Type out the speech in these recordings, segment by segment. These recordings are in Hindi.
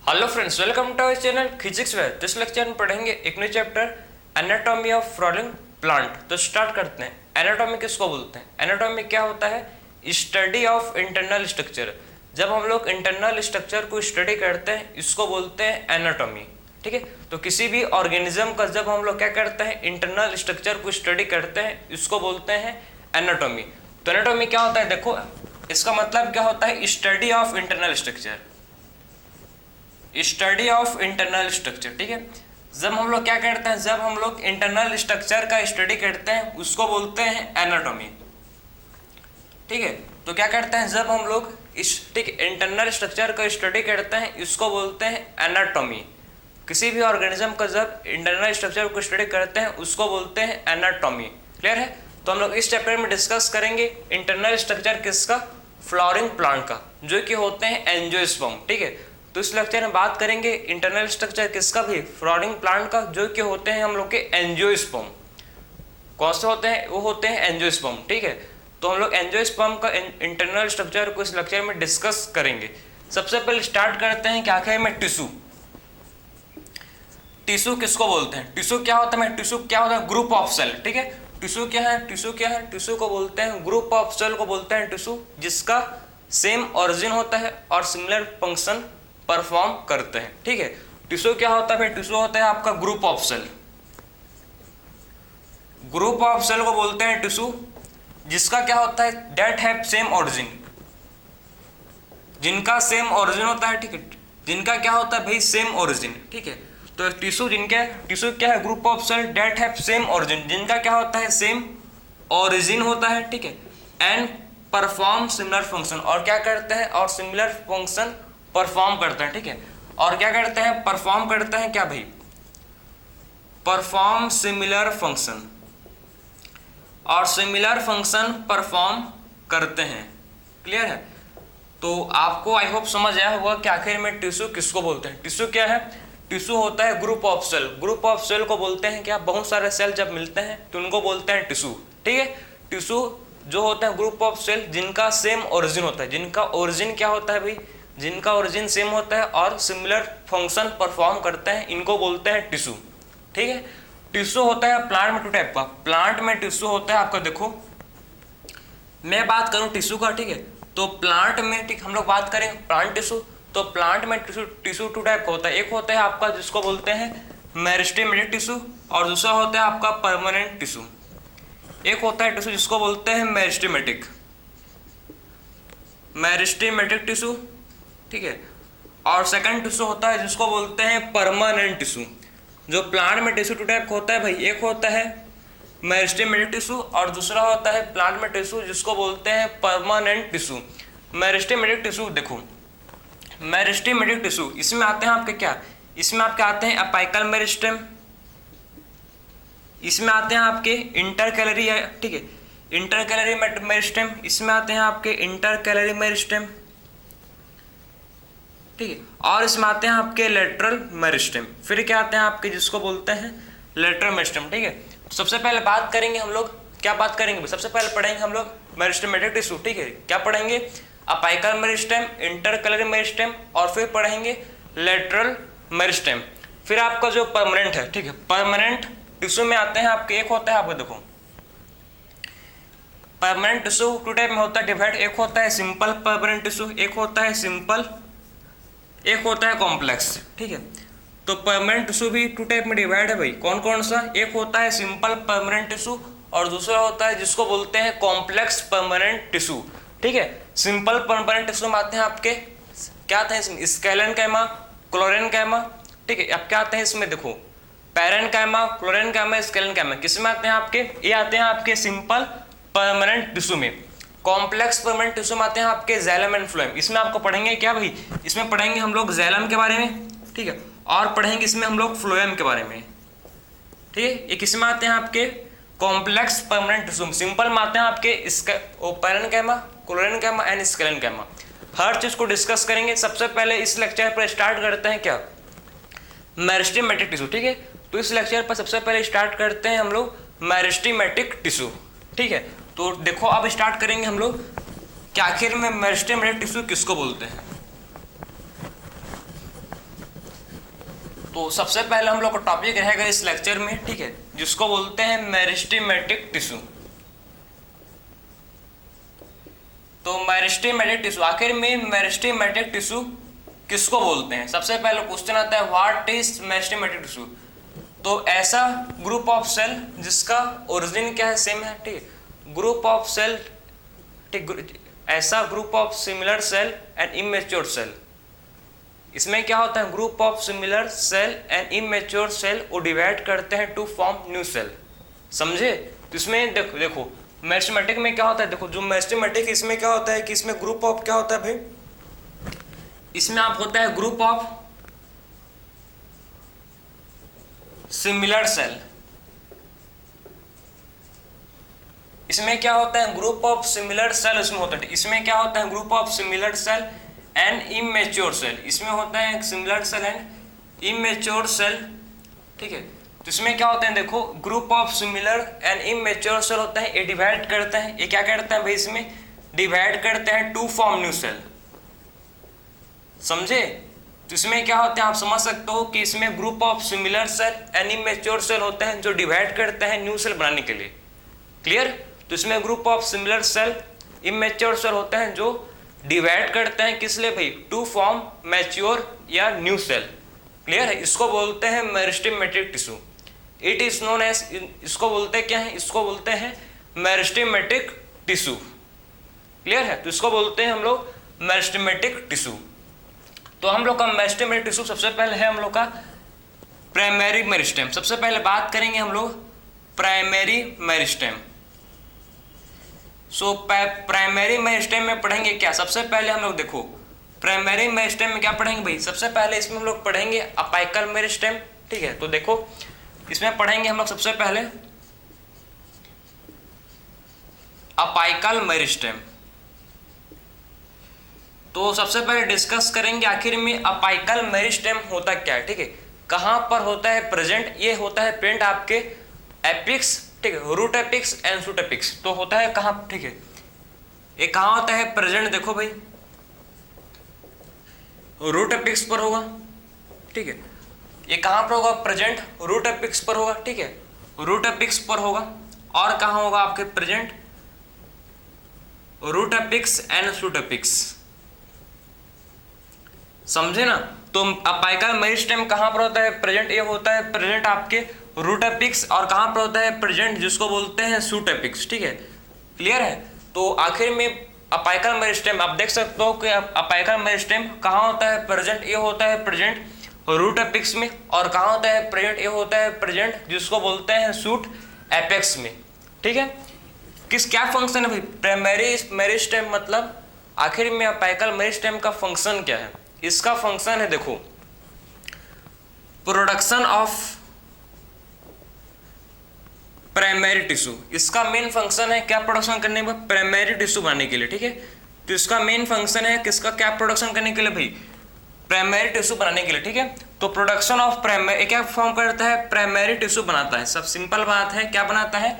Hello friends, welcome to our channel physics where. इस लेक्चर में पढ़ेंगे एक new chapter anatomy of flowering plant. तो स्टार्ट करते हैं। एनाटॉमी किसको बोलते हैं? एनाटॉमी क्या होता है? Study of internal structure. जब हम लोग इंटरनल स्ट्रक्चर को स्टडी करते हैं इसको बोलते हैं एनाटॉमी। ठीक है, तो किसी भी ऑर्गेनिज्म का जब हम लोग क्या करते हैं, इंटरनल स्ट्रक्चर को स्टडी करते हैं इसको बोलते हैं एनाटॉमी। तो एनाटॉमी क्या होता है? देखो, इसका मतलब क्या होता है? Study of internal structure, study of internal structure. ठीक है, जब हम लोग क्या करते हैं, जब हम लोग इंटरनल स्ट्रक्चर का स्टडी करते हैं उसको बोलते हैं एनाटॉमी। ठीक है, तो क्या करते हैं, जब हम लोग इंटरनल स्ट्रक्चर का स्टडी करते हैं इसको बोलते हैं एनाटॉमी। किसी भी ऑर्गेनिज्म का जब इंटरनल स्ट्रक्चर को स्टडी करते हैं उसको बोलते हैं एनाटॉमी। क्लियर है? तो हम लोग इस चैप्टर में डिस्कस करेंगे इंटरनल स्ट्रक्चर किसका? फ्लावरिंग प्लांट का, जो कि होते हैं एंजियोस्पर्म। ठीक है, तो इस लेक्चर में बात करेंगे इंटरनल स्ट्रक्चर किसका भी? फ्लावरिंग प्लांट का, जो कि होते हैं हम लोग के एंजियोस्पर्म। कौन से होते हैं? वो होते हैं एंजियोस्पर्म। ठीक है, तो हम लोग एंजियोस्पर्म का इंटरनल स्ट्रक्चर को इस लेक्चर में डिस्कस करेंगे। सबसे पहले स्टार्ट करते हैं क्या है में टिश्यू। टिश्यू किसको बोलते हैं? टिश्यू क्या होता है? टिश्यू क्या होता है? Group of cell. ठीक है, टिश्यू क्या है? टिश्यू क्या है? टिश्यू को बोलते हैं ग्रुप ऑफ सेल को बोलते हैं टिश्यू, जिसका सेम ओरिजिन होता है और सिमिलर फंक्शन परफॉर्म करते हैं। ठीक है, टिश्यू क्या होता है? टिश्यू होता है आपका group of cell. Group of cell को बोलते हैं टिश्यू, जिसका क्या होता है? दैट हैव सेम ओरिजिन, जिनका सेम ओरिजिन होता है। ठीक है, जिनका क्या होता है भाई? Same origin. ठीक है, तो टिश्यू टिश्यू क्या है? Group of cell that have same origin, जिनका क्या होता है? सेम ओरिजिन होता है। ठीक है, एंड परफॉर्म सिमिलर फंक्शन, और क्या करते हैं? और सिमिलर फंक्शन परफॉर्म करते हैं। ठीक है, और क्या करते हैं? परफॉर्म करते हैं क्या भाई? परफॉर्म सिमिलर फंक्शन, और सिमिलर फंक्शन परफॉर्म करते हैं। क्लियर है? तो आपको आई होप समझ आया होगा कि आखिर में टिश्यू किसको बोलते हैं। टिश्यू क्या है? टिश्यू होता है group of cell. Group of cell को बोलते हैं क्या? बहुत सारे सेल जब मिलते हैं तो उनको बोलते हैं टिश्यू। ठीक है, टिश्यू जो होता है ग्रुप ऑफ सेल जिनका सेम ओरिजिन होता है। जिनका ओरिजिन क्या होता है भाई? जिनका ओरिजिन सेम होता है और सिमिलर फंक्शन परफॉर्म करते हैं, इनको बोलते हैं टिश्यू। ठीक है, टिश्यू होता है प्लांट में 2 टाइप का। प्लांट में टिश्यू होता है आपका, देखो मैं बात करूं टिश्यू का। ठीक है, तो प्लांट में, ठीक, हम लोग बात करें प्लांट टिश्यू, तो प्लांट में टिश्यू 2 टाइप का होता है। एक होता है आपका जिसको बोलते हैं मेरिस्टेमेटिक टिश्यू, और दूसरा होता है आपका परमानेंट टिश्यू। एक होता है टिश्यू जिसको बोलते हैं मेरिस्टेमेटिक टिश्यू। ठीक है, और सेकंड टिश्यू होता है जिसको बोलते हैं परमानेंट टिश्यू। जो प्लांट में टिश्यू 2 टाइप होता है भाई, एक होता है मेरिस्टेमेटिक टिश्यू और दूसरा होता है प्लांट में टिश्यू जिसको बोलते हैं परमानेंट टिश्यू। मेरिस्टेमेटिक टिश्यू, देखो मेरिस्टेमेटिक टिश्यू, इसमें आते हैं आपके क्या? इसमें आपके आते हैं अपाइकल मेरिस्टेम, इसमें आते हैं आपके इंटरकैलरी। ठीक है, इंटरकैलरी मेरिस्टेम, इसमें आते हैं आपके इंटरकैलरी मेरिस्टेम। ठीक है, और इसमें आते हैं आपके लेटरल मेरिस्टेम। फिर क्या आते हैं आपके जिसको बोलते हैं लेटरल मेरिस्टेम। ठीक है, तो सबसे पहले बात करेंगे हम लोग, क्या बात करेंगे? सबसे पहले पढ़ेंगे हम लोग मेरिस्टेमेटिक टिश्यू। ठीक है, क्या पढ़ेंगे? अपाइकल मेरिस्टेम, इंटरकैलरी मेरिस्टेम, और फिर पढ़ेंगे लेटरल मेरिस्टेम। फिर आपका जो परमानेंट है, ठीक है, परमानेंट टिश्यू में आते हैं आपके, एक होता है आपको, देखो परमानेंट टिश्यू 2 टाइप में होता है डिवाइड। एक होता है सिंपल परमानेंट टिश्यू, एक होता है सिंपल, एक होता है कॉम्प्लेक्स। ठीक है, तो परमानेंट टिश्यू भी 2 टाइप में डिवाइड है भाई। कौन कौन सा? एक होता है सिंपल परमानेंट टिश्यू और दूसरा होता है जिसको बोलते हैं कॉम्प्लेक्स परमानेंट टिश्यू। ठीक है, सिंपल परमानेंट टिश्यू में आते हैं आपके, क्या आते हैं इसमें? स्केलेनकाइमा, क्लोरेनकाइमा। ठीक है, अब क्या आते हैं इसमें? देखो पैरेनकाइमा, क्लोरेनकाइमा, स्केलेनकाइमा। किसमें आते हैं आपके? ये आते हैं आपके सिंपल परमानेंट टिश्यू में। कॉम्प्लेक्स परमानेंट टिश्यू में आते हैं आपके जाइलम एंड फ्लोएम। इसमें आपको पढ़ेंगे क्या भाई? इसमें पढ़ेंगे हम लोग जाइलम के बारे में। ठीक है, और पढ़ेंगे इसमें हम लोग फ्लोएम के बारे में। ठीक है, ये किसमें आते हैं आपके? Complex permanent tissue. सिंपल में आते हैं आपके पैरेनकाइमा, क्लोरेनकाइमा एंड स्केलेनकाइमा। हर चीज को डिस्कस करेंगे। सबसे पहले इस लेक्चर पर स्टार्ट करते हैं क्या? Meristematic tissue. ठीक है, तो इस लेक्चर पर सबसे पहले स्टार्ट करते हैं हम लोग मेरिस्टेमेटिक टिश्यू। ठीक है, तो देखो अब स्टार्ट करेंगे हम लोग कि आखिर में मेरिस्टेमेटिक टिश्यू किसको बोलते हैं। तो सबसे पहले हम लोग का टॉपिक रहेगा इस लेक्चर में, ठीक है, जिसको बोलते हैं मेरिस्टेमेटिक टिश्यू। तो मेरिस्टेमेटिक टिश्यू, आखिर में मेरिस्टेमेटिक टिश्यू किसको बोलते हैं? सबसे पहले क्वेश्चन आता है व्हाट इज मेरिस्टेमेटिक टिश्यू। तो ऐसा ग्रुप ऑफ सेल जिसका ओरिजिन क्या है, सेम है, ठीक है, ग्रुप ऑफ सेल, ठीक, ऐसा group of similar cell and immature cell. इसमें क्या होता है, group of similar cell and immature cell वो डिवाइड करते हैं टू फॉर्म न्यू सेल, समझे? तो इसमें देखो मेरिस्टेमेटिक में क्या होता है, देखो जो मेरिस्टेमेटिक इसमें क्या होता है कि इसमें ग्रुप ऑफ क्या होता है भाई, इसमें आप होता है ग्रुप ऑफ सिमिलर सेल। इसमें क्या होता है, ग्रुप ऑफ सिमिलर सेल इसमें होता है। इसमें क्या होता है, group of similar cell and immature cell. इसमें होता है similar cell and immature cell, ठीक है। तो इसमें क्या होता है, देखो group of similar and immature cell होता है, ये डिवाइड करते हैं, ये क्या करते हैं भाई, इसमें डिवाइड करते हैं टू फॉर्म न्यू सेल, समझे? तो इसमें क्या होता है, आप समझ सकते हो कि इसमें group of similar cell and immature cell होते हैं जो डिवाइड करते हैं न्यू सेल बनाने के लिए, क्लियर? तो इसमें group of similar cell immature cell होते हैं जो डिवाइड करते हैं किस लिए भाई, टू फॉर्म मैच्योर या न्यू सेल, क्लियर है? इसको बोलते हैं meristematic tissue. It is known as, इसको बोलते हैं क्या है, इसको बोलते हैं मेरिस्टेमेटिक टिश्यू, क्लियर है? तो इसको बोलते हैं हम लोग मेरिस्टेमेटिक टिश्यू। तो हम लोग का मेरिस्टेमेटिक टिश्यू सबसे पहले है हम लोग का प्राइमरी मेरिस्टेम। सबसे पहले बात करेंगे हम लोग primary meristem. So primary meristem में पढ़ेंगे क्या, सबसे पहले हम लोग देखो प्राइमरी मेरिस्टेम में क्या पढ़ेंगे भाई, सबसे पहले इसमें हम लोग पढ़ेंगे अपाइकल मेरिस्टेम, ठीक है। तो देखो इसमें पढ़ेंगे हम लोग सबसे पहले अपाइकल मेरिस्टेम। तो सबसे पहले डिस्कस करेंगे आखिर में अपाइकल मेरिस्टेम होता क्या है, ठीक है, कहाँ पर होता है प्रेजेंट। ये होता है प्रेजेंट आपके एपिक्स, ठीक है, root apex and shoot apex. तो होता है कहाँ, ठीक है, ये कहाँ होता है प्रेजेंट, देखो भाई रूट एपिक्स पर होगा, ठीक है, ये कहाँ पर होगा प्रेजेंट, रूट एपिक्स पर होगा, ठीक है, रूट एपिक्स पर होगा। और कहाँ होगा आपके present, root apex and shoot apex, समझे ना? तो अपाइकल मेरिस्टेम कहाँ पर होता है प्रेजेंट, ये होता है प्रेजेंट आपके रूट एपिक्स, और कहाँ पर होता है प्रेजेंट जिसको बोलते हैं शूट एपिक्स, ठीक है, क्लियर है? तो आखिर में अपाइकल मेरिस्टेम आप देख सकते हो कि अपाइकल मेरिस्टेम कहाँ होता है प्रेजेंट, ये होता है प्रेजेंट रूट एपिक्स में, और कहाँ होता है प्रेजेंट, ये होता है प्रेजेंट जिसको बोलते हैं शूट एपेक्स में, ठीक है। किस क्या फंक्शन है भाई प्राइमरी मेरिस्टेम, मतलब आखिर में अपाइकल मेरिस्टेम का फंक्शन क्या है? इसका फंक्शन है देखो प्रोडक्शन ऑफ प्राइमरी टिश्यू। इसका मेन फंक्शन है क्या, प्रोडक्शन करने में प्राइमरी टिश्यू बनाने के लिए, ठीक है। तो इसका मेन फंक्शन है किसका, क्या प्रोडक्शन करने के लिए भाई, प्राइमरी टिश्यू बनाने के लिए, ठीक है। तो प्रोडक्शन ऑफ प्राइमरी क्या फॉर्म करता है, प्राइमरी टिश्यू बनाता है। सब सिंपल बात है, क्या बनाता है,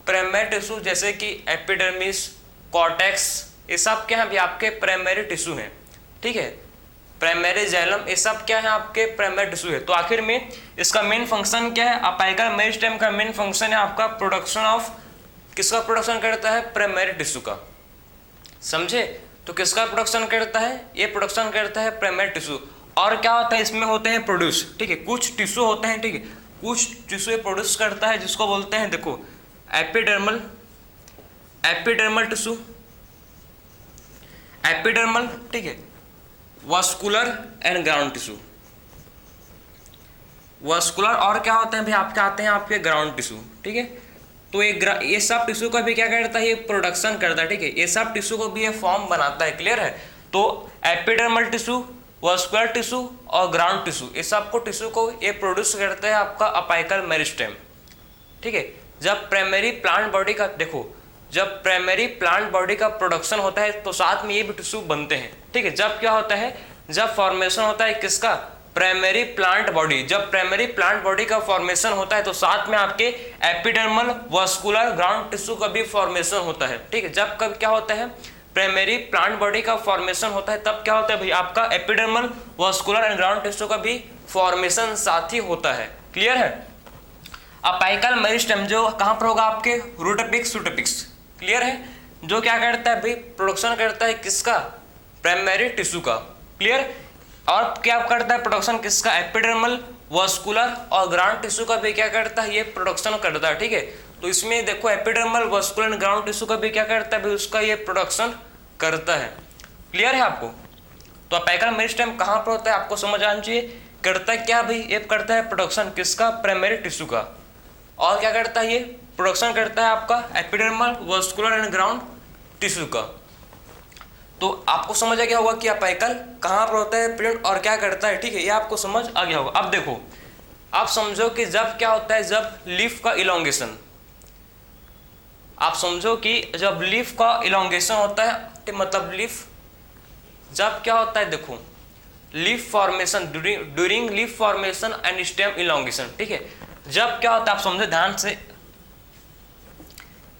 प्राइमरी टिश्यू, जैसे कि एपिडर्मिस, कॉर्टेक्स, ये सब क्या है भी आपके प्राइमरी टिश्यू है, ठीक है, प्राइमरी जाइलम, ये सब क्या है आपके प्राइमरी टिश्यू है। तो आखिर में इसका मेन फंक्शन क्या है, अपाइकल मेरिस्टेम का मेन फंक्शन है आपका प्रोडक्शन ऑफ, किसका प्रोडक्शन करता है, प्राइमरी टिश्यू का, समझे? तो किसका प्रोडक्शन करता है, ये प्रोडक्शन करता है प्राइमरी टिश्यू। और क्या होता है, इसमें होते हैं प्रोड्यूस, ठीक है, कुछ टिश्यू होते हैं, ठीक है, कुछ टिश्यू प्रोड्यूस करता है जिसको बोलते हैं देखो एपिडर्मल, एपिडर्मल टिश्यू, एपिडर्मल, ठीक है, vascular and ground tissue, vascular, और क्या होते हैं भाई आपके आते हैं आपके ग्राउंड टिश्यू, ठीक है। तो ये सब टिश्यू का भी क्या करता है, ये प्रोडक्शन करता है, ठीक है, ये सब टिश्यू को भी ये फॉर्म बनाता है, क्लियर है? तो एपिडर्मल टिश्यू, वास्कुलर टिश्यू और ग्राउंड टिश्यू, ये सब को टिश्यू को ये प्रोड्यूस करता है आपका अपाइकल मेरिस्टेम, ठीक है। जब प्राइमरी प्लांट बॉडी का देखो, जब प्राइमरी प्लांट बॉडी का प्रोडक्शन होता है तो साथ में ये भी टिश्यू बनते हैं, ठीक है। जब क्या होता है, जब फॉर्मेशन होता है किसका, प्राइमरी प्लांट बॉडी, जब प्राइमरी प्लांट बॉडी का फॉर्मेशन होता है तो साथ में आपके एपिडर्मल, वास्कुलर, ग्राउंड टिश्यू का भी फॉर्मेशन होता है, ठीक है। जब कब क्या होता है, प्राइमरी प्लांट बॉडी का फॉर्मेशन होता है, तब क्या होता है भाई आपका epidermal, vascular and ground tissue का भी फॉर्मेशन साथ ही होता है। क्लियर है। अपाइकल मेरिस्टेम जो कहाँ पर होगा, आपके रूट अपिक्स सूट अपिक्स। क्लियर है। जो क्या करता है भाई, प्रोडक्शन करता है किसका, प्राइमरी टिश्यू का। क्लियर। और क्या करता है, प्रोडक्शन किसका, एपिडर्मल, वस्कुलर और ग्राउंड टिश्यू का भी क्या करता है, ये प्रोडक्शन करता है। ठीक है। तो इसमें देखो epidermal, vascular and ground tissue का भी क्या करता है भाई, उसका ये प्रोडक्शन करता है। क्लियर है आपको। तो अपाइकल मेरिस्टेम कहाँ पर होता है, आपको समझ आना चाहिए। करता है क्या भाई, ये करता है प्रोडक्शन किसका, प्राइमरी टिश्यू का। और क्या करता है, ये प्रोडक्शन करता है आपका epidermal, vascular and ground tissue का। तो आपको समझ आ गया होगा कि अपाइकल कहाँ पर होता है प्रेजेंट और क्या करता है। ठीक है, ये आपको समझ आ गया होगा। अब देखो, आप समझो कि जब क्या होता है, जब लीफ का इलोंगेशन, आप समझो कि जब लीफ का इलोंगेशन होता है, मतलब लीफ जब क्या होता है, देखो leaf formation, during leaf formation and stem elongation. ठीक है। जब क्या होता है, आप समझो ध्यान से,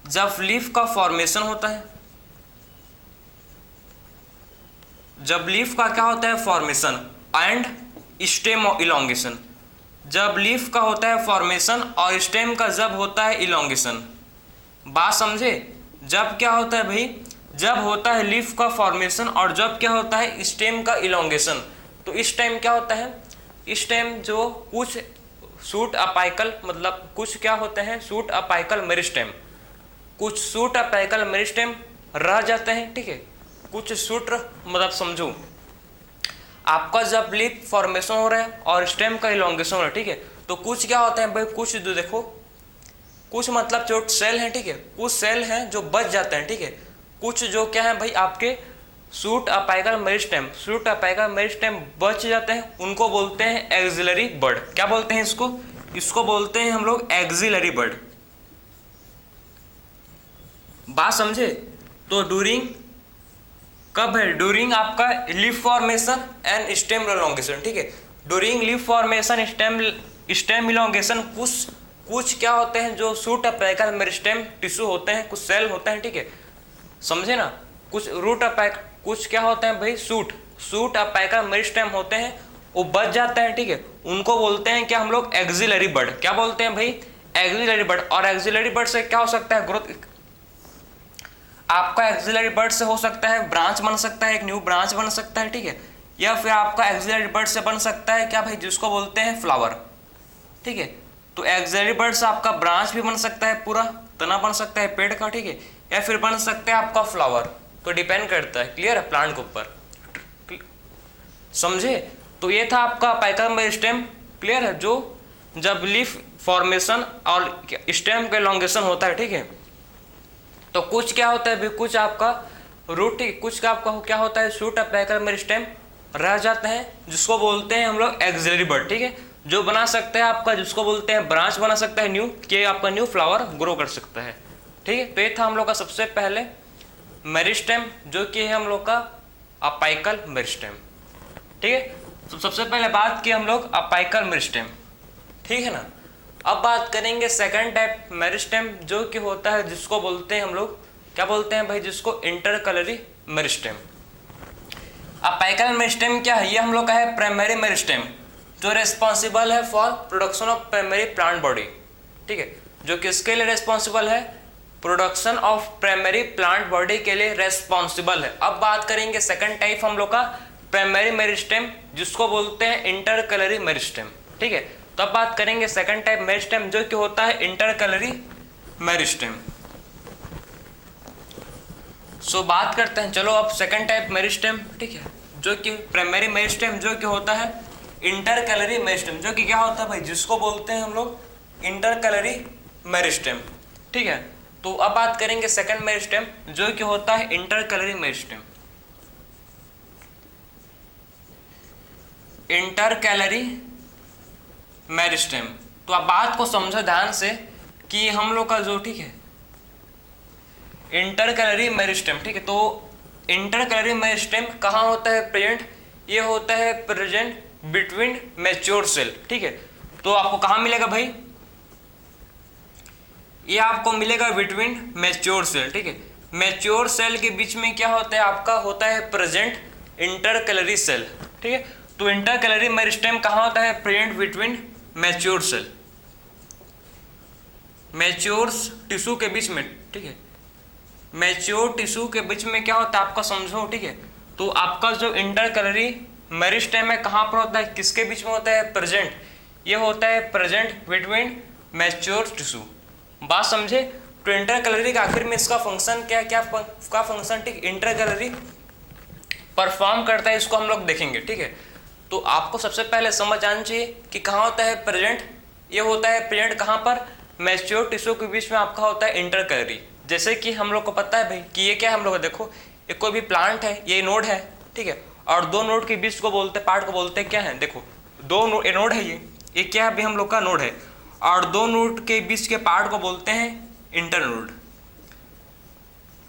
जब लीफ का फॉर्मेशन होता है, जब लीफ का क्या होता है फॉर्मेशन एंड स्टेम इलोंगेशन, जब लीफ का होता है फॉर्मेशन और स्टेम का जब होता है इलोंगेशन। बात समझे। जब क्या होता है भाई, जब होता है लीफ का फॉर्मेशन और जब क्या होता है स्टेम का इलोंगेशन। तो इस टाइम क्या होता है, इस टाइम जो कुछ सूट अपाइकल, मतलब कुछ क्या होते हैं सूट अपाइकल मेरिस्टेम, कुछ सूट अपाइकल मेरिस्टेम रह जाते हैं। ठीक है। कुछ सूट, मतलब समझो आपका जब लीफ फॉर्मेशन हो रहा है और स्टेम का इलोंगेशन हो रहा है। ठीक है। तो कुछ क्या होते हैं भाई, कुछ जो देखो, कुछ मतलब जो सेल हैं, ठीक है, कुछ सेल हैं जो बच जाते हैं। ठीक है। कुछ जो क्या है भाई, आपके suit apical meristem, suit apical meristem बच जाते हैं, उनको बोलते हैं एक्सिलरी बड। क्या बोलते हैं इसको, इसको बोलते हैं हम लोग एक्सिलरी बड। बात समझे। तो ड्यूरिंग कब है, ड्यूरिंग आपका leaf formation and stem elongation. ठीक है। During leaf formation, stem elongation, कुछ क्या होते हैं जो सूट अपाइकल मेरिस्टेम टिश्यू होते हैं, कुछ सेल होते हैं। ठीक है। समझे ना। कुछ रूट अपाइक, कुछ क्या होते हैं भाई, सूट अपाइकल मेरिस्टेम होते हैं, वो बच जाते हैं। ठीक है। उनको बोलते हैं क्या हम लोग, एक्सिलरी बड। क्या बोलते हैं भाई, एक्सिलरी बड। और एक्सिलरी बड से क्या हो सकता है, ग्रोथ, आपका एक्सिलरी बड से हो सकता है ब्रांच बन सकता है, एक न्यू ब्रांच बन सकता है। ठीक है। या फिर आपका एक्सिलरी बड से बन सकता है क्या भाई, जिसको बोलते हैं फ्लावर। ठीक है। तो एक्सिलरी बड से आपका ब्रांच भी बन सकता है, पूरा तना बन सकता है पेड़ का। ठीक है। या फिर बन सकता है आपका फ्लावर, तो डिपेंड करता है। क्लियर है, प्लांट के ऊपर। समझे। तो ये था आपका अपाइकल मेरिस्टेम। क्लियर है। जो जब लीफ फॉर्मेशन और स्टेम का इलोंगेशन होता है। ठीक है। तो कुछ क्या होता है, कुछ आपका रूट, कुछ का आपका क्या होता है, सूट अपाइकल मेरिस्टेम रह जाते हैं, जिसको बोलते हैं हम लोग एक्सिलरी बड। ठीक है। जो बना सकते हैं आपका, जिसको बोलते हैं ब्रांच बना सकता है न्यू, कि आपका न्यू फ्लावर ग्रो कर सकता है। ठीक है। तो ये था हम लोग का सबसे पहले मेरिस्टेम, जो कि है हम लोग का अपाइकल मेरिस्टेम। ठीक है। तो सबसे पहले बात की हम लोग अपाइकल मेरिस्टेम। ठीक है ना। अब बात करेंगे सेकंड टाइप मेरिस्टेम, जो कि होता है, जिसको बोलते हैं हम लोग, क्या बोलते हैं भाई, जिसको इंटरकलरी मेरिस्टेम। अपाइकल मेरिस्टेम क्या है, ये हम लोग का है प्राइमरी मेरिस्टेम, जो रेस्पॉन्सिबल है for production of primary plant body. ठीक है। जो किसके लिए रेस्पॉन्सिबल है, production of primary plant body के लिए रेस्पॉन्सिबल है। अब बात करेंगे सेकंड टाइप हम लोग का प्राइमरी मेरिस्टेम, जिसको बोलते हैं इंटरकलरी मेरिस्टेम। ठीक है। तो अब बात करेंगे सेकंड टाइप मेरिस्टेम, जो कि होता है इंटरकलरी मेरिस्टेम। सो बात करते हैं, चलो अब सेकंड टाइप मेरिस्टेम। ठीक है। जो कि प्राइमरी मेरिस्टेम, जो कि होता है इंटरकलरी मेरिस्टेम, जो कि क्या होता है भाई, जिसको बोलते हैं हम लोग इंटरकलरी मेरिस्टेम। ठीक है। तो अब बात करेंगे सेकंड मेरिस्टेम, जो कि होता है इंटरकलरी मेरिस्टेम। इंटरकलरी मेरिस्टेम। तो आप बात को समझो ध्यान से कि हम लोग का जो, ठीक है, इंटरकलरी मेरिस्टेम। ठीक है। तो इंटरकलरी मेरिस्टेम कहाँ होता है प्रेजेंट, ये होता है प्रेजेंट बिटवीन मैच्योर सेल। ठीक है। तो आपको कहाँ मिलेगा भाई, ये आपको मिलेगा बिटवीन मैच्योर सेल। ठीक है। मैच्योर सेल के बीच में क्या होता है, आपका होता है प्रेजेंट इंटरकलरी सेल। ठीक है। तो इंटरकैलरी मेरिस्टेम कहाँ होता है? Present between mature cell, mature tissue के बीच में, ठीक है, मैच्योर टिश्यू के बीच में क्या होता है आपका, समझो, ठीक है। तो आपका जो इंटरकैलरी मेरिस्टेम है कहाँ पर होता है, किसके बीच में होता है? प्रेजेंट, ये होता है प्रेजेंट बिटवीन मैच्योर टिश्यू। बात समझे? तो इंटरकैलरी का आखिर में इसका फंक्शन क्या है, क्या का फंक्शन, ठीक, इंटरकैलरी परफॉर्म करता है, इसको हम लोग देखेंगे, ठीक है। तो आपको सबसे पहले समझ आना चाहिए कि कहाँ होता है प्रेजेंट, ये होता है प्रेजेंट कहाँ पर? मैच्योर टिश्यू के बीच में आपका होता है इंटरकैलरी। जैसे कि हम लोग को पता है भाई कि ये क्या है, हम लोग देखो ये कोई भी प्लांट है, ये नोड है, ठीक है, और दो नोड के बीच को बोलते, पार्ट को बोलते क्या है, देखो दो नोड है, ये क्या है अभी हम लोग का नोड है, और दो नोड के बीच के पार्ट को बोलते हैं इंटरनोड।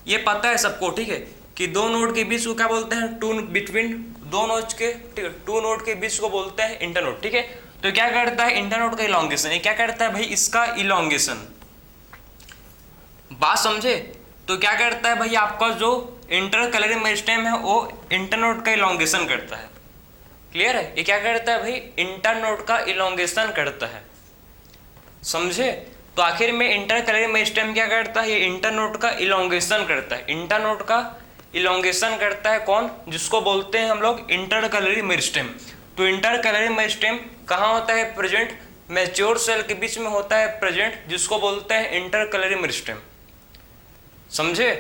ये पता है सबको, ठीक है, कि दो नोड के बीच को क्या बोलते हैं? टू बिटवीन दो नोड के, ठीक है, टू नोड के बीच को बोलते हैं इंटरनोड, ठीक है। तो क्या करता है इंटरनोड का इलोंगेशन, ये क्या करता है भाई? इसका इलोंगेशन। बात समझे? तो क्या करता है भाई आपका जो इंटरकैलरी मेरिस्टेम है वो इंटरनोड का इलोंगेशन करता है। क्लियर है? ये क्या करता है भाई? इंटरनोड का इलोंगेशन करता है, समझे? तो आखिर में इंटरकैलरी मेरिस्टेम क्या करता है? ये इंटरनोड का इलोंगेशन करता है, इंटरनोड का इलोंगेशन करता है कौन? जिसको बोलते हैं हम लोग इंटरकैलरी मेरिस्टेम। तो इंटरकैलरी मेरिस्टेम कहाँ होता है? प्रेजेंट मैच्योर सेल के बीच में होता है प्रेजेंट, जिसको बोलते हैं इंटरकैलरी मेरिस्टेम, समझे?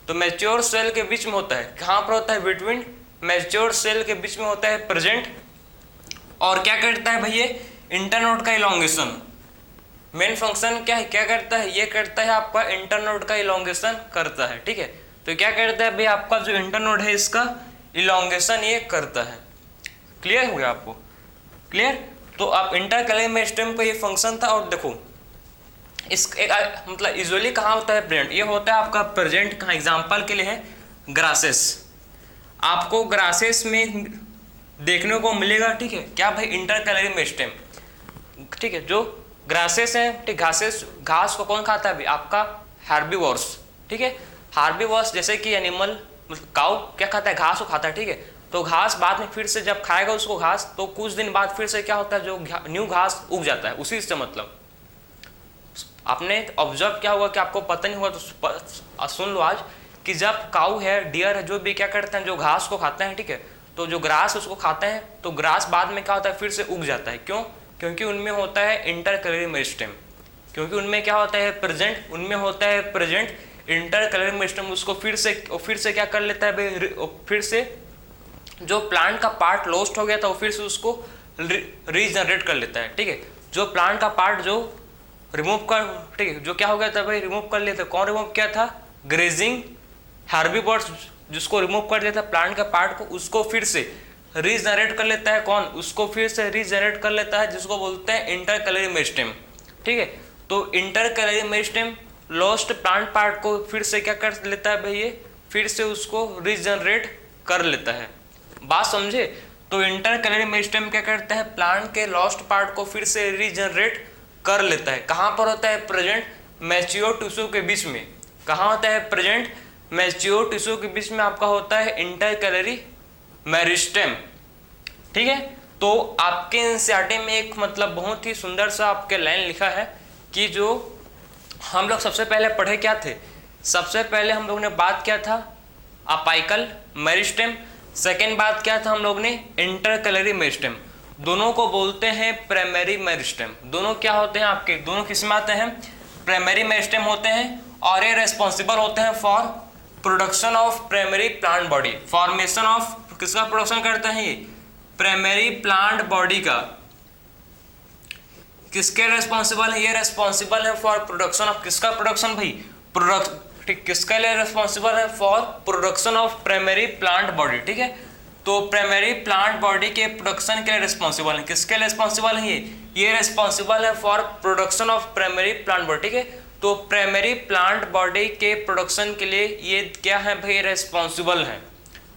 तो मैच्योर सेल के बीच में होता है, कहाँ पर होता है? बिटवीन मैच्योर सेल के बीच में होता है प्रेजेंट। और क्या करता है भाई? ये इंटरनोड का इलोंगेशन, मेन फंक्शन क्या है, क्या करता है? ये करता है आपका इंटरनोड का इलोंगेशन करता है, ठीक है। तो क्या करता है भाई आपका जो इंटरनोड है इसका इलोंगेशन ये करता है। क्लियर हो गया आपको? क्लियर? तो आप इंटरकैलरी मेरिस्टेम का ये फंक्शन था। और देखो इस एक मतलब यूजुअली कहाँ होता है प्रेजेंट, ये होता है आपका प्रेजेंट कहाँ, एग्जाम्पल के लिए है ग्रासेस। आपको ग्रासेस में देखने को मिलेगा, ठीक है, क्या भाई? इंटरकैलरी मेरिस्टेम, ठीक है। जो ग्रासेस हैं, ठीक, घास को कौन खाता है भाई? आपका हार्बीवोर्स, ठीक है। हार्बीवोर्स जैसे कि एनिमल, काऊ क्या खाता है? घास को खाता है, ठीक है। तो घास बाद में फिर से जब खाएगा उसको घास, तो कुछ दिन बाद फिर से क्या होता है, जो न्यू घास उग जाता है, उसी से मतलब आपने ऑब्जर्व क्या होगा कि आपको पता नहीं हुआ तो सुन लो आज, कि जब काऊ है, डियर है, जो भी क्या करते हैं, जो घास को खाते हैं, ठीक है, तो जो ग्रास उसको खाते हैं, तो ग्रास बाद में क्या होता है, फिर से उग जाता है। क्यों? क्योंकि उनमें होता है इंटरकैलरी मेरिस्टेम, क्योंकि उनमें क्या होता है प्रेजेंट, उनमें होता है प्रेजेंट इंटरकैलरी मेरिस्टेम। उसको फिर से क्या कर लेता है भाई, फिर से जो प्लांट का पार्ट लॉस्ट हो गया था वो फिर से उसको रीजनरेट कर लेता है, ठीक है। जो प्लांट का पार्ट जो रिमूव कर, ठीक है, जो क्या हो गया था भाई, रिमूव कर लिया था। कौन रिमूव किया था? ग्रेजिंग हार्बीवोर्स, जिसको रिमूव कर दिया था प्लांट का पार्ट को, उसको फिर से रीजनरेट कर लेता है। कौन? उसको फिर से रीजनरेट कर लेता है, जिसको बोलते हैं इंटरकैलरी मेरिस्टेम, ठीक है। तो intercalary meristem lost plant part को फिर से क्या कर लेता है भाई, ये फिर से उसको रीजनरेट कर लेता है। बात समझे? तो इंटरकैलरी मेरिस्टेम क्या करता है, प्लांट के लॉस्ट पार्ट को फिर से रीजनरेट कर लेता है। कहाँ पर होता है? प्रेजेंट मैच्योर टिश्यू के बीच में। कहाँ होता है? प्रेजेंट मैच्योर टिश्यू के बीच में आपका होता है इंटरकैलरी मेरिस्टेम, ठीक है। तो आपके एनसीईआरटी में एक मतलब बहुत ही सुंदर सा आपके लाइन लिखा है कि जो हम लोग सबसे पहले पढ़े क्या थे, सबसे पहले हम लोग ने बात किया था अपाइकल मेरिस्टेम, सेकेंड बात क्या था हम लोग ने, इंटरकैलरी मेरिस्टेम। दोनों को बोलते हैं प्राइमरी मेरिस्टेम। दोनों क्या होते हैं आपके, दोनों किस में आते हैं? प्राइमरी मेरिस्टेम होते हैं, और ये रेस्पॉन्सिबल होते हैं for production of primary plant body. Formation of किसका प्रोडक्शन करते हैं? ये प्राइमरी प्लांट बॉडी का। किसके रेस्पॉन्सिबल है? ये रेस्पॉन्सिबल है फॉर प्रोडक्शन ऑफ, किसका प्रोडक्शन भाई? प्रोडक्ट, ठीक, किसके लिए रेस्पॉन्सिबल है? For production of primary plant body, ठीक है। तो प्राइमरी प्लांट बॉडी के प्रोडक्शन के लिए रिस्पॉन्सिबल है। किसके लिए रिस्पॉन्सिबल है? ये रिस्पॉन्सिबल है for production of primary plant body, ठीक है। तो प्राइमरी प्लांट बॉडी के प्रोडक्शन के लिए ये क्या है भाई, रेस्पॉन्सिबल है।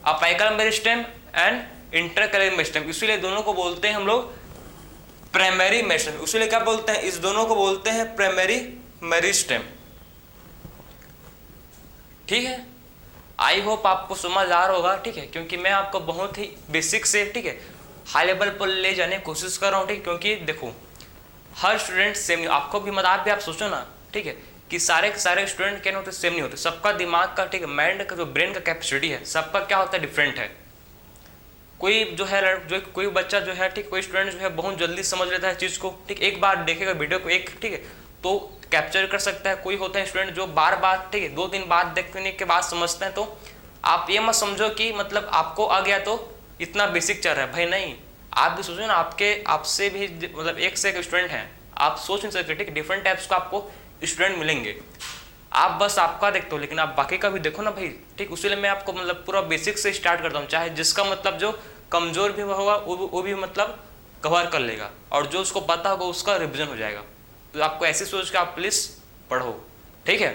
Apical meristem and intercalary meristem, इसीलिए दोनों को बोलते हैं हम लोग प्राइमरी मेरिस्टेम। इसीलिए क्या बोलते हैं, इस दोनों को बोलते हैं प्राइमरी मेरिस्टेम, ठीक है। आई होप आपको समझ आ रहा होगा, ठीक है, क्योंकि मैं आपको बहुत ही बेसिक से, ठीक है, हाई लेवल पर ले जाने की कोशिश कर रहा हूँ, ठीक, क्योंकि देखो हर स्टूडेंट सेम नहीं, आपको भी मतलब आप सोचो ना, ठीक है, कि सारे के सारे स्टूडेंट क्या नहीं होते, सेम नहीं होते, सबका दिमाग का, ठीक है, माइंड का जो ब्रेन का कैपेसिटी है सबका क्या होता है, डिफरेंट है। कोई जो है जो कोई बच्चा जो है, ठीक, कोई स्टूडेंट जो है बहुत जल्दी समझ लेता है चीज़ को, ठीक, एक बार देखेगा वीडियो को एक, ठीक है, तो कैप्चर कर सकता है। कोई होता है स्टूडेंट जो बार बार, ठीक है, 2-3 बार देखने के बाद समझते हैं। तो आप ये मत समझो कि मतलब आपको आ गया तो इतना बेसिक चल रहा है, भाई नहीं, आप भी सोचो ना, आपसे भी मतलब एक से एक स्टूडेंट हैं, आप सोच नहीं सकते, ठीक, डिफरेंट टाइप्स को आपको स्टूडेंट मिलेंगे। आप बस आपका देखते हो, लेकिन आप बाकी का भी देखो ना भाई, ठीक, उसीलिए मैं आपको मतलब पूरा बेसिक से स्टार्ट करता हूँ, चाहे जिसका मतलब जो कमजोर भी होगा वो भी मतलब कवर कर लेगा, और जो उसको पता होगा उसका रिविजन हो जाएगा। तो आपको ऐसे सोच के आप प्लीज पढ़ो, ठीक है।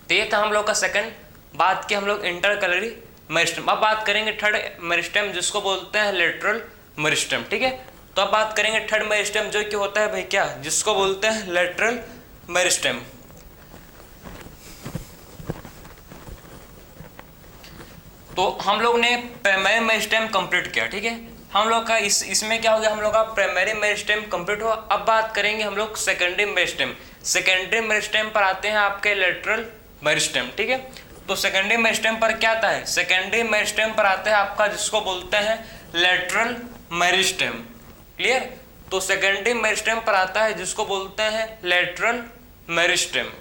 तो ये था हम लोग का सेकंड, बात की हम लोग इंटरकलरी मेरिस्टेम। अब बात करेंगे थर्ड मेरिस्टेम, जिसको बोलते हैं लेटरल मेरिस्टेम, ठीक है। तो अब बात करेंगे थर्ड मेरिस्टेम, जो कि होता है भाई क्या, जिसको बोलते हैं लेटरल मेरिस्टेम। तो हम लोग ने प्राइमरी मेरिस्टेम कंप्लीट किया, ठीक है, हम लोग का इसमें क्या हो गया, हम लोग का प्राइमरी मेरिस्टेम कंप्लीट हुआ। अब बात करेंगे हम लोग सेकेंडरी मेरिस्टेम। सेकेंडरी मेरिस्टेम पर आते हैं आपके लेटरल मेरिस्टेम, ठीक है। तो सेकेंडरी मेरिस्टेम पर क्या आता है, सेकेंडरी मेरिस्टेम पर आता है आपका जिसको बोलते हैं लेटरल मेरिस्टेम, क्लियर। तो सेकेंडरी मेरिस्टेम पर आता है जिसको बोलते हैं लेटरल मेरिस्टेम।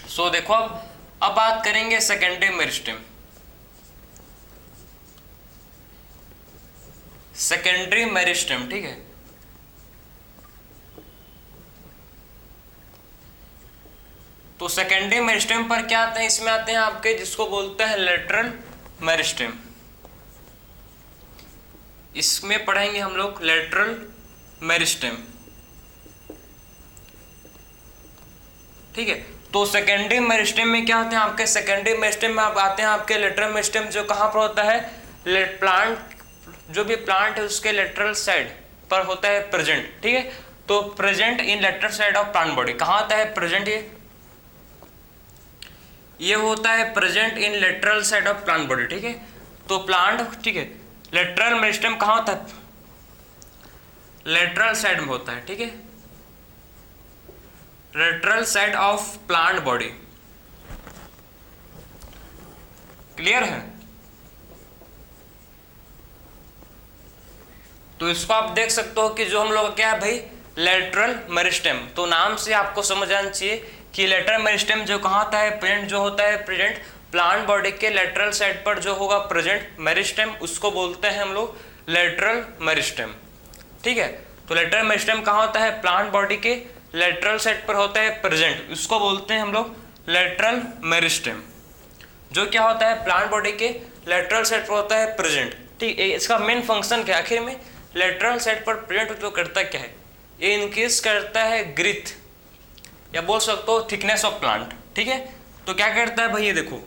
सो देखो अब बात करेंगे सेकेंडरी मेरिस्टेम। सेकेंडरी मेरिस्टेम, ठीक है। तो सेकेंडरी मेरिस्टेम पर क्या आते हैं, इसमें आते हैं आपके जिसको बोलते हैं लेटरल मेरिस्टेम। इसमें पढ़ेंगे हम लोग लेटरल मेरिस्टेम, ठीक है। तो सेकेंडरी मेरिस्टेम में क्या होते हैं आपके, सेकेंडरी मेरिस्टेम में आप आते हैं आपके लेटरल मेरिस्टेम, जो कहाँ पर होता है, प्लांट, जो भी प्लांट है उसके लेटरल साइड पर होता है प्रेजेंट, ठीक है। तो present in lateral side of plant body, कहाँ आता है प्रेजेंट, ये होता है present in lateral side of plant body, ठीक है। तो प्लांट, ठीक है, लेटरल मेरिस्टेम कहाँ होता है, लेटरल साइड में होता है, ठीक है, lateral side of plant body, clear है। तो इसको आप देख सकते हो कि जो हम लोग क्या है भाई, लेटरल मेरिस्टेम। तो नाम से आपको समझ आना चाहिए कि लेटरल मेरिस्टेम जो कहाँ होता है, प्रेजेंट, जो होता है प्रेजेंट प्लांट बॉडी के लेटरल साइड पर जो होगा प्रेजेंट मेरिस्टेम, उसको बोलते हैं हम लोग लेटरल मेरिस्टेम, ठीक है। तो लेटरल मेरिस्टेम कहाँ होता है, प्लांट बॉडी के लेटरल साइड पर होता है प्रेजेंट, उसको बोलते हैं हम लोग लेटरल मेरिस्टेम। जो क्या होता है, प्लांट बॉडी के लेटरल साइड पर होता है प्रेजेंट, ठीक है। इसका मेन फंक्शन क्या है, आखिर में लेटरल साइड पर प्रेजेंट तो करता क्या है, ये इंक्रीज करता है ग्रीथ, या बोल सकते हो थिकनेस ऑफ प्लांट, ठीक है। तो क्या करता है भाई, ये देखो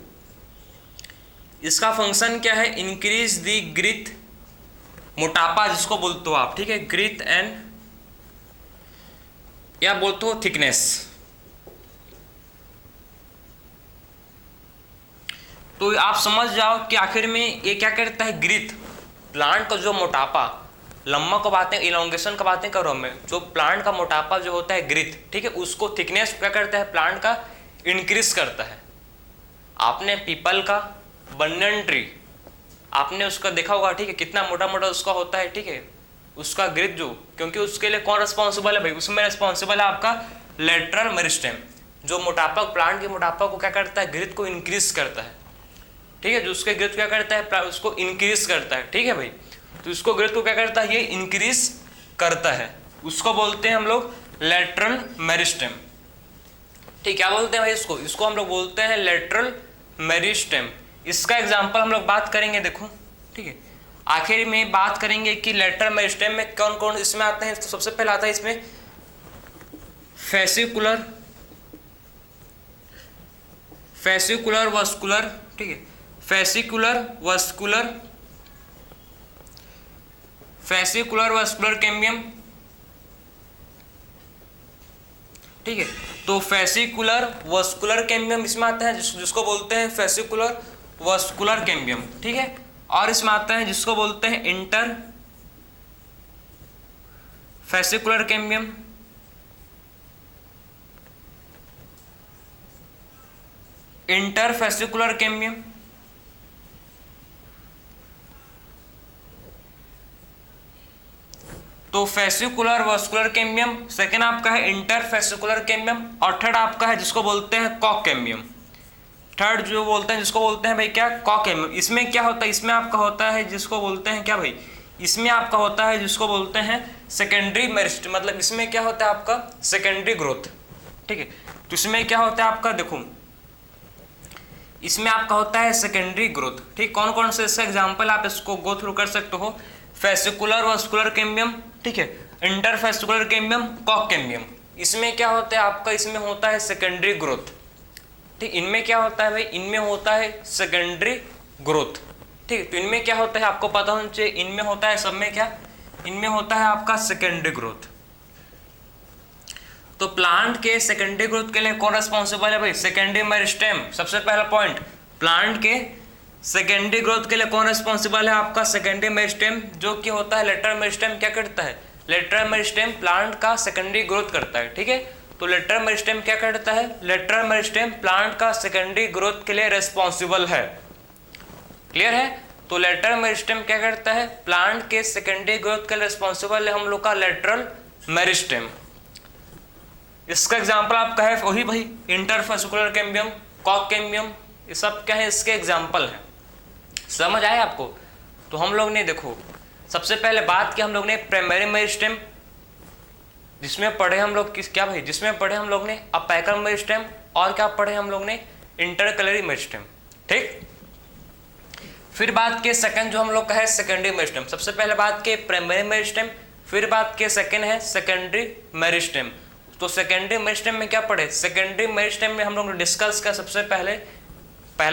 इसका फंक्शन क्या है, इंक्रीज दी ग्रीथ, मोटापा जिसको बोलते हो आप, ठीक है, ग्रीथ एंड, या बोलते हो थिकनेस। तो आप समझ जाओ कि आखिर में ये क्या करता है, ग्रीथ, प्लांट का जो मोटापा, लंबा को बातें, इलोंगेशन का बातें करो मैं, जो प्लांट का मोटापा जो होता है ग्रीथ, ठीक है, उसको थिकनेस क्या करता है, प्लांट का इंक्रीज करता है। आपने पीपल का, बनियन ट्री, आपने उसका देखा होगा, ठीक है, कितना मोटा मोटा उसका होता है, ठीक है, उसका ग्रीथ जो, क्योंकि उसके लिए कौन रिस्पॉन्सिबल है भाई, उसमें रिस्पॉन्सिबल है आपका लेटरल मेरिस्टेम, जो मोटापा, प्लांट के मोटापा को क्या करता है, ग्रीथ को इंक्रीज करता है, ठीक है, जो उसके ग्रीथ क्या करता है, उसको इंक्रीज करता है, ठीक है भाई। तो इसको ग्रोथ को क्या करता है, ये इंक्रीज करता है, उसको बोलते हैं हम लोग लेटरल मेरिस्टेम, ठीक, क्या बोलते हैं भाई इसको हम लोग बोलते हैं लेटरल मेरिस्टेम। इसका एग्जांपल हम लोग बात करेंगे, देखो, ठीक है, आखिर में बात करेंगे कि लेटरल मेरिस्टेम में कौन कौन इसमें आते हैं। तो सबसे पहले आता है इसमें फेसिकुलर वस्कुलर, ठीक है, फेसिकुलर वस्कुलर कैम्बियम, ठीक है। तो फेसिकुलर वस्कुलर कैम्बियम इसमें आता है जिसको बोलते हैं फेसिकुलर वस्कुलर कैम्बियम, ठीक है। और इसमें आता है जिसको बोलते हैं inter fascicular cambium, interfascicular cambium, तो फेसिकुलर वस्कुलर कैम्बियम, सेकेंड आपका है इंटरफेसिकुलर कैम्बियम, और थर्ड आपका है जिसको बोलते हैं कॉक कैम्बियम। थर्ड जो बोलते हैं जिसको बोलते हैं भाई क्या, कॉक कैम्बियम। इसमें क्या होता है, इसमें आपका होता है जिसको बोलते हैं क्या भाई, इसमें आपका होता है जिसको बोलते हैं सेकेंडरी मेरिस्टेम, मतलब इसमें क्या होता है आपका सेकेंडरी ग्रोथ। ठीक है, तो इसमें क्या होता है आपका, देखो इसमें आपका होता है सेकेंडरी ग्रोथ। ठीक, कौन कौन से इसका एग्जांपल आप इसको गो थ्रू कर सकते हो, फेसिकुलर वस्कुलर कैम्बियम, ठीक है, इंटरफेसिकुलर कैम्बियम, कॉक कैम्बियम। इसमें क्या होता है आपका, इसमें होता है सेकेंडरी ग्रोथ। ठीक, इनमें क्या होता है भाई, इनमें होता है सेकेंडरी ग्रोथ। ठीक, तो इनमें क्या होता है आपको पता होना चाहिए, इनमें होता है, सब में क्या, इनमें होता है आपका सेकेंडरी ग्रोथ। तो प्लांट के सेकेंडरी ग्रोथ के लिए कौन रिस्पॉन्सिबल है भाई, सेकेंडरी मेरिस्टेम। सबसे पहला पॉइंट, प्लांट के सेकेंडरी ग्रोथ के लिए कौन रिस्पॉन्सिबल है आपका सेकेंडरी मेरिस्टेम, जो कि होता है लेटरल मेरिस्टेम क्या करता है, लेटरल मेरिस्टेम प्लांट का सेकेंडरी ग्रोथ करता है। ठीक है, तो लेटरल मेरिस्टेम क्या करता है, लेटरल मेरिस्टेम प्लांट का सेकेंडरी ग्रोथ के लिए रिस्पॉन्सिबल है। क्लियर है, तो लेटरल मेरिस्टेम क्या करता है, प्लांट के सेकेंडरी ग्रोथ के लिए रिस्पॉन्सिबल है हम लोग का लेटरल मेरिस्टेम। इसका एग्जांपल आपका है वही भाई इंटरफेसिकुलर कैम्बियम, कॉक कैम्बियम, ये सब क्या है इसके एग्जांपल हैं। समझ आए आपको। तो हम लोग ने देखो सबसे पहले बात की हम लोग ने प्राइमरी मेरिस्टेम, जिसमें पढ़े हम लोग किस क्या भाई, जिसमें पढ़े हम लोग ने अपेकल मेरिस्टेम, और क्या पढ़े हम लोग ने इंटरकलरी मेरिस्टेम। ठीक, फिर बात के सेकंड जो हम लोग का है सेकेंडरी मेरिस्टेम। सबसे पहले बात के प्राइमरी मेरिस्टेम, फिर बात के सेकंड है सेकेंडरी मेरिस्टेम। तो सेकेंडरी मेरिस्टेम में क्या पढ़े, सेकेंडरी मेरिस्टेम में हम लोग ने डिस्कस किया सबसे पहले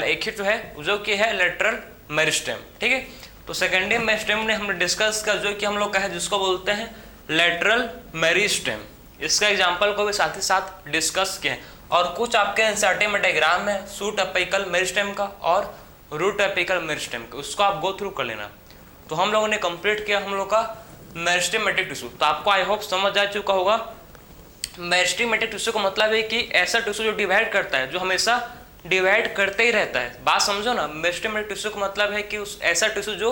एक ही जो है जो कि है लेटरल मेरिस्टेम। ठीक है, तो सेकेंडरी मेरिस्टेम ने हमने डिस्कस किया जो कि हम लोग का है जिसको बोलते हैं लेटरल मेरिस्टेम। इसका एग्जांपल को भी साथ ही साथ डिस्कस किए, और कुछ आपके एनसीईआरटी में डायग्राम है सूट अपिकल मेरिस्टेम का और रूट अपिकल मेरिस्टेम का, उसको आप गो थ्रू कर लेना। तो हम लोगों ने कंप्लीट किया हम लोग का मेरिस्टेमेटिक टिश्यू। तो आपको आई होप समझ आ चुका होगा मेरिस्टेमेटिक टिश्यू का मतलब है कि ऐसा टिश्यू जो डिवाइड करता है, जो हमेशा डिवाइड करते ही रहता है। बात समझो ना, मेरिस्टेमेटिक टिश्यू का मतलब है कि उस ऐसा टिश्यू जो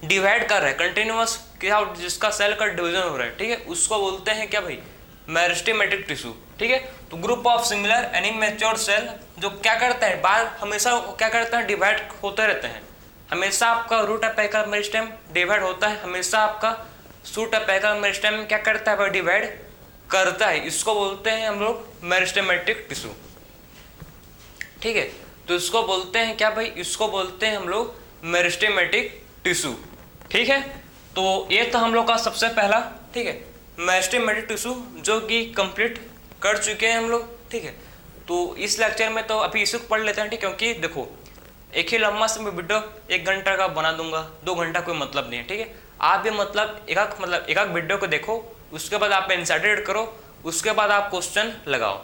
डिवाइड कर रहा है कंटिन्यूअस, क्या जिसका सेल का डिवीजन हो रहा है। ठीक है, उसको बोलते हैं क्या भाई, मेरिस्टेमेटिक टिश्यू। ठीक है, तो group of similar any mature cell जो क्या करते हैं बार हमेशा क्या करते हैं, डिवाइड होते रहते हैं। हमेशा आपका रूट अपिकल मेरिस्टेम डिवाइड होता है, हमेशा आपका सूट अपिकल मेरिस्टेम क्या करता है, डिवाइड करता है। इसको बोलते हैं हम लोग मेरिस्टेमेटिक टिश्यू। ठीक है, तो इसको बोलते हैं क्या भाई, इसको बोलते हैं हम लोग मेरिस्टेमेटिक टिश्यू। ठीक है, तो ये तो हम लोग का सबसे पहला, ठीक है, मेरिस्टेमेटिक टिश्यू जो कि कंप्लीट कर चुके हैं हम लोग। ठीक है, तो इस लेक्चर में तो अभी इसी को पढ़ लेते हैं। ठीक, क्योंकि देखो एक ही लंबा से मैं वीडियो 1 घंटा का बना दूंगा, 2 घंटा कोई मतलब नहीं है। ठीक है, आप भी मतलब एक वीडियो को देखो, उसके बाद आप एनसीईआरटी करो, उसके बाद आप क्वेश्चन लगाओ।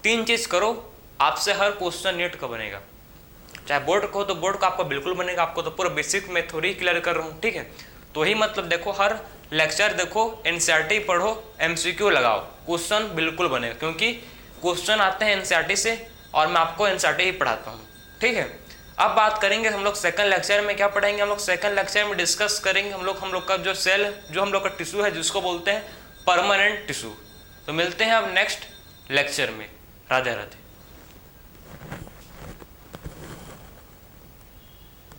3 चीज़ करो, आपसे हर क्वेश्चन नीट का बनेगा। चाहे बोर्ड को, तो बोर्ड का आपको बिल्कुल बनेगा, आपको तो पूरा बेसिक मैं थोड़ी क्लियर कर रहा हूँ। ठीक है, तो ही मतलब देखो हर लेक्चर देखो, एनसीईआरटी पढ़ो, एमसीक्यू लगाओ, क्वेश्चन बिल्कुल बनेगा, क्योंकि क्वेश्चन आते हैं एनसीईआरटी से और मैं आपको एनसीईआरटी ही पढ़ाता हूँ। ठीक है, अब बात करेंगे हम लोग सेकंड लेक्चर में क्या पढ़ेंगे, हम लोग सेकंड लेक्चर में डिस्कस करेंगे हम लोग का जो सेल, जो हम लोग का टिश्यू है जिसको बोलते हैं परमानेंट टिश्यू। तो मिलते हैं अब नेक्स्ट लेक्चर में। राधे राधे।